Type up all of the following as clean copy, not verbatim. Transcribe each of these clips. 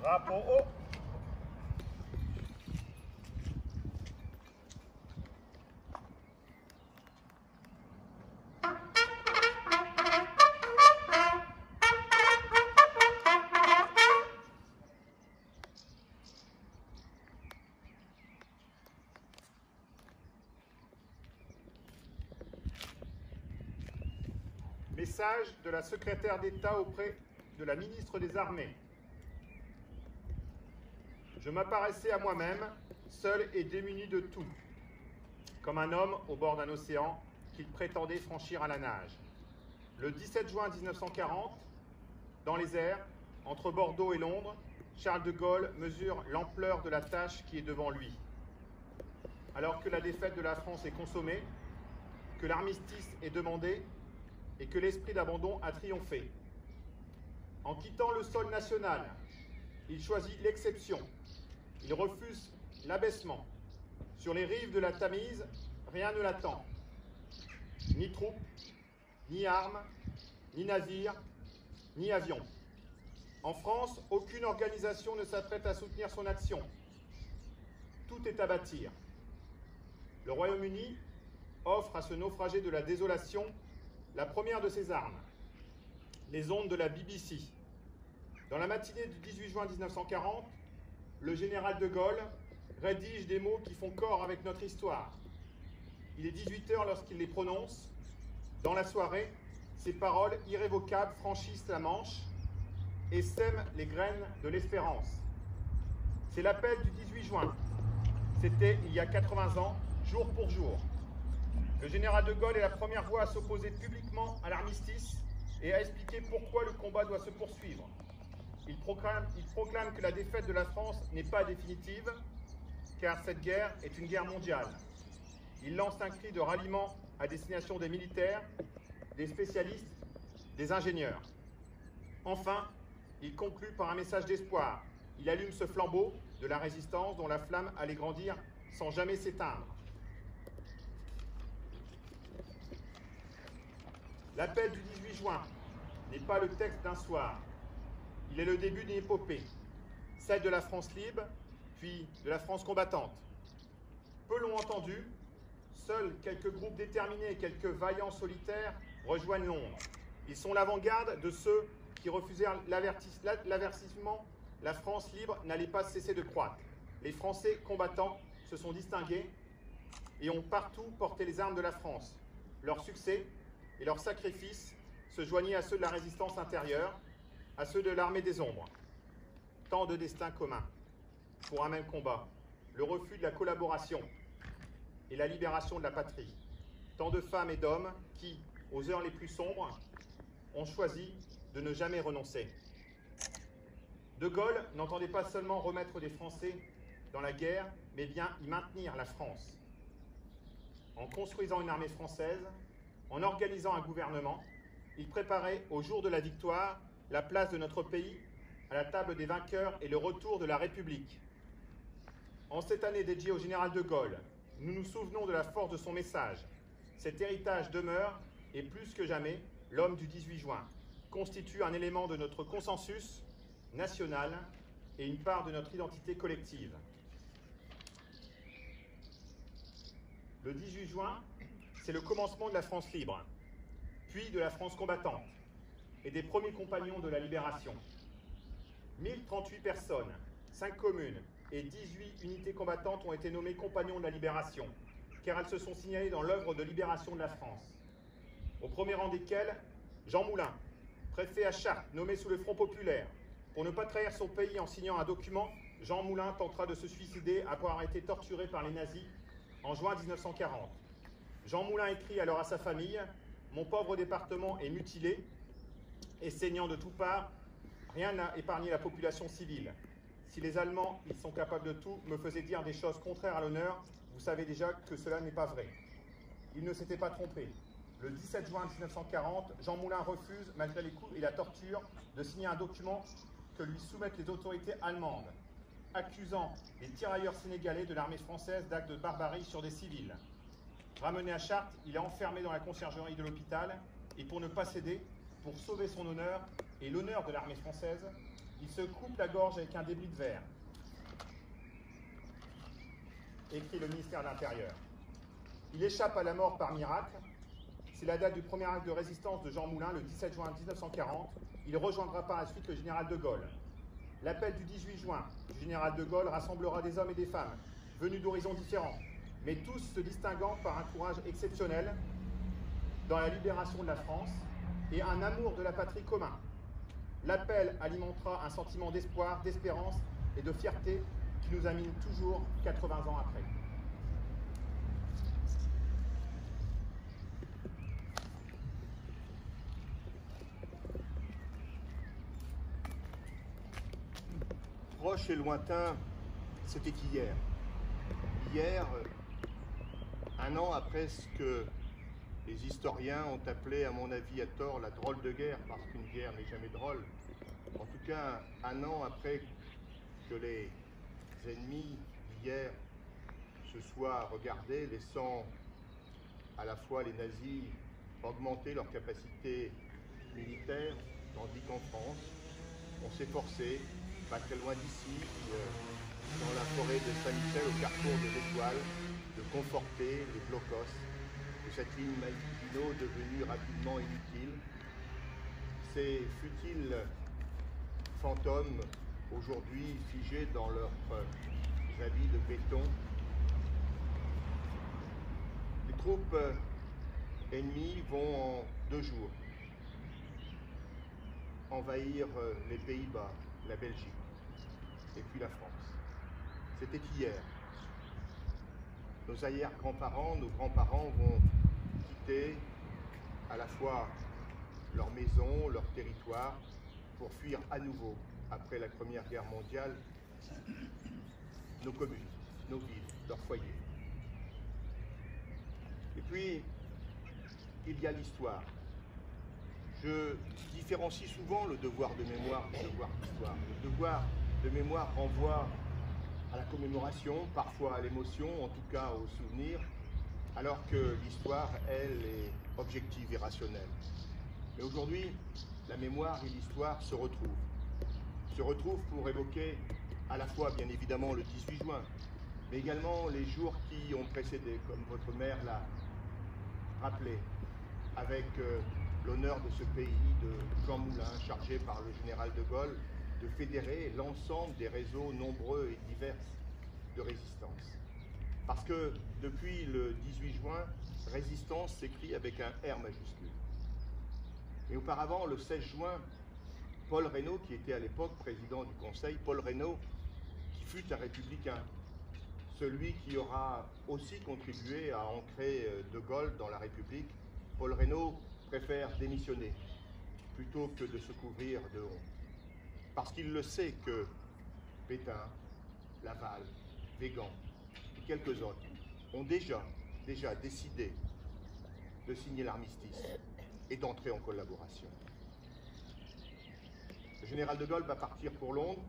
Drapeau haut. Message de la secrétaire d'État auprès de la ministre des Armées. Je m'apparaissais à moi-même, seul et démuni de tout, comme un homme au bord d'un océan qu'il prétendait franchir à la nage. Le 17 juin 1940, dans les airs, entre Bordeaux et Londres, Charles de Gaulle mesure l'ampleur de la tâche qui est devant lui. Alors que la défaite de la France est consommée, que l'armistice est demandé et que l'esprit d'abandon a triomphé. En quittant le sol national, il choisit l'exception. Il refuse l'abaissement. Sur les rives de la Tamise, rien ne l'attend. Ni troupes, ni armes, ni navires, ni avions. En France, aucune organisation ne s'apprête à soutenir son action. Tout est à bâtir. Le Royaume-Uni offre à ce naufragé de la désolation la première de ses armes, les ondes de la BBC. Dans la matinée du 18 juin 1940, le général de Gaulle rédige des mots qui font corps avec notre histoire. Il est 18 h lorsqu'il les prononce. Dans la soirée, ces paroles irrévocables franchissent la Manche et sèment les graines de l'espérance. C'est l'appel du 18 juin. C'était il y a 80 ans, jour pour jour. Le général de Gaulle est la première voix à s'opposer publiquement à l'armistice et à expliquer pourquoi le combat doit se poursuivre. Il proclame que la défaite de la France n'est pas définitive, car cette guerre est une guerre mondiale. Il lance un cri de ralliement à destination des militaires, des spécialistes, des ingénieurs. Enfin, il conclut par un message d'espoir. Il allume ce flambeau de la résistance dont la flamme allait grandir sans jamais s'éteindre. L'appel du 18 juin n'est pas le texte d'un soir. Il est le début d'une épopée, celle de la France libre, puis de la France combattante. Peu l'ont entendu, seuls quelques groupes déterminés et quelques vaillants solitaires rejoignent Londres. Ils sont l'avant-garde de ceux qui refusèrent l'avertissement. La France libre n'allait pas cesser de croître. Les Français combattants se sont distingués et ont partout porté les armes de la France. Leur succès et leurs sacrifices se joignaient à ceux de la résistance intérieure, à ceux de l'armée des ombres. Tant de destins communs pour un même combat, le refus de la collaboration et la libération de la patrie. Tant de femmes et d'hommes qui, aux heures les plus sombres, ont choisi de ne jamais renoncer. De Gaulle n'entendait pas seulement remettre des Français dans la guerre, mais bien y maintenir la France. En construisant une armée française, en organisant un gouvernement, il préparait au jour de la victoire la place de notre pays à la table des vainqueurs et le retour de la République. En cette année dédiée au général de Gaulle, nous nous souvenons de la force de son message. Cet héritage demeure, et plus que jamais, l'homme du 18 juin constitue un élément de notre consensus national et une part de notre identité collective. Le 18 juin, c'est le commencement de la France libre, puis de la France combattante et des premiers compagnons de la libération. 1038 personnes, 5 communes et 18 unités combattantes ont été nommées compagnons de la libération, car elles se sont signalées dans l'œuvre de libération de la France. Au premier rang desquels, Jean Moulin, préfet à Chartres, nommé sous le Front populaire. Pour ne pas trahir son pays en signant un document, Jean Moulin tentera de se suicider après avoir été torturé par les nazis en juin 1940. Jean Moulin écrit alors à sa famille « Mon pauvre département est mutilé et saignant de toutes parts, rien n'a épargné la population civile. Si les Allemands, ils sont capables de tout, me faisaient dire des choses contraires à l'honneur, vous savez déjà que cela n'est pas vrai. » Il ne s'était pas trompé. Le 17 juin 1940, Jean Moulin refuse, malgré les coups et la torture, de signer un document que lui soumettent les autorités allemandes, accusant les tirailleurs sénégalais de l'armée française d'actes de barbarie sur des civils. Ramené à Chartres, il est enfermé dans la conciergerie de l'hôpital et pour ne pas céder, pour sauver son honneur et l'honneur de l'armée française, Il se coupe la gorge avec un débris de verre. Écrit le ministère de l'Intérieur. Il échappe à la mort par miracle. C'est la date du premier acte de résistance de Jean Moulin, le 17 juin 1940. Il rejoindra par la suite le général de Gaulle. L'appel du 18 juin du général de Gaulle rassemblera des hommes et des femmes, venus d'horizons différents, mais tous se distinguant par un courage exceptionnel dans la libération de la France et un amour de la patrie commun. L'appel alimentera un sentiment d'espoir, d'espérance et de fierté qui nous anime toujours 80 ans après. Proche et lointain, c'était hier. Hier, un an après ce que les historiens ont appelé, à mon avis à tort, la drôle de guerre, parce qu'une guerre n'est jamais drôle. En tout cas, un an après que les ennemis d'hier se soient regardés, laissant à la fois les nazis augmenter leur capacité militaire, tandis qu'en France, on s'est forcé, pas très loin d'ici, dans la forêt de Saint-Michel, au carrefour de l'Étoile, de conforter les blocos de cette ligne Maginot devenue rapidement inutile. Ces futiles fantômes, aujourd'hui figés dans leurs habits de béton. Les troupes ennemies vont en 2 jours envahir les Pays-Bas, la Belgique et puis la France. C'était hier. Nos arrière-grands-parents, nos grands-parents vont quitter à la fois leur maison, leur territoire, pour fuir à nouveau, après la Première Guerre mondiale, nos communes, nos villes, leurs foyers. Et puis, il y a l'histoire. Je différencie souvent le devoir de mémoire du devoir d'histoire. Le devoir de mémoire renvoie à la commémoration, parfois à l'émotion, en tout cas au souvenir, alors que l'histoire, elle, est objective et rationnelle. Mais aujourd'hui, la mémoire et l'histoire se retrouvent pour évoquer à la fois, bien évidemment, le 18 juin, mais également les jours qui ont précédé, comme votre mère l'a rappelé, avec l'honneur de ce pays, de Jean Moulin, chargé par le général de Gaulle de fédérer l'ensemble des réseaux nombreux et divers de résistance. Parce que depuis le 18 juin, résistance s'écrit avec un R majuscule. Et auparavant, le 16 juin, Paul Reynaud, qui était à l'époque président du Conseil, Paul Reynaud, qui fut un républicain, celui qui aura aussi contribué à ancrer de Gaulle dans la République, Paul Reynaud préfère démissionner plutôt que de se couvrir de honte. Parce qu'il le sait que Pétain, Laval, Végan et quelques autres ont déjà décidé de signer l'armistice et d'entrer en collaboration. Le général de Gaulle va partir pour Londres.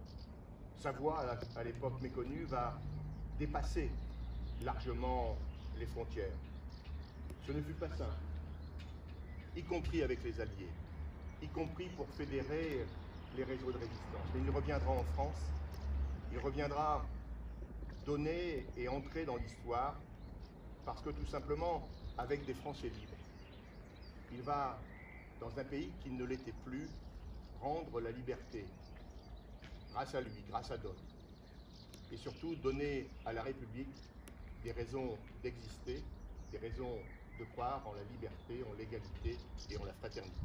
Sa voix, à l'époque méconnue, va dépasser largement les frontières. Ce ne fut pas simple, y compris avec les Alliés, y compris pour fédérer les réseaux de résistance. Mais il reviendra en France, il reviendra donner et entrer dans l'histoire, parce que tout simplement, avec des Français libres, il va, dans un pays qui ne l'était plus, rendre la liberté, grâce à lui, grâce à d'autres, et surtout donner à la République des raisons d'exister, des raisons de croire en la liberté, en l'égalité et en la fraternité.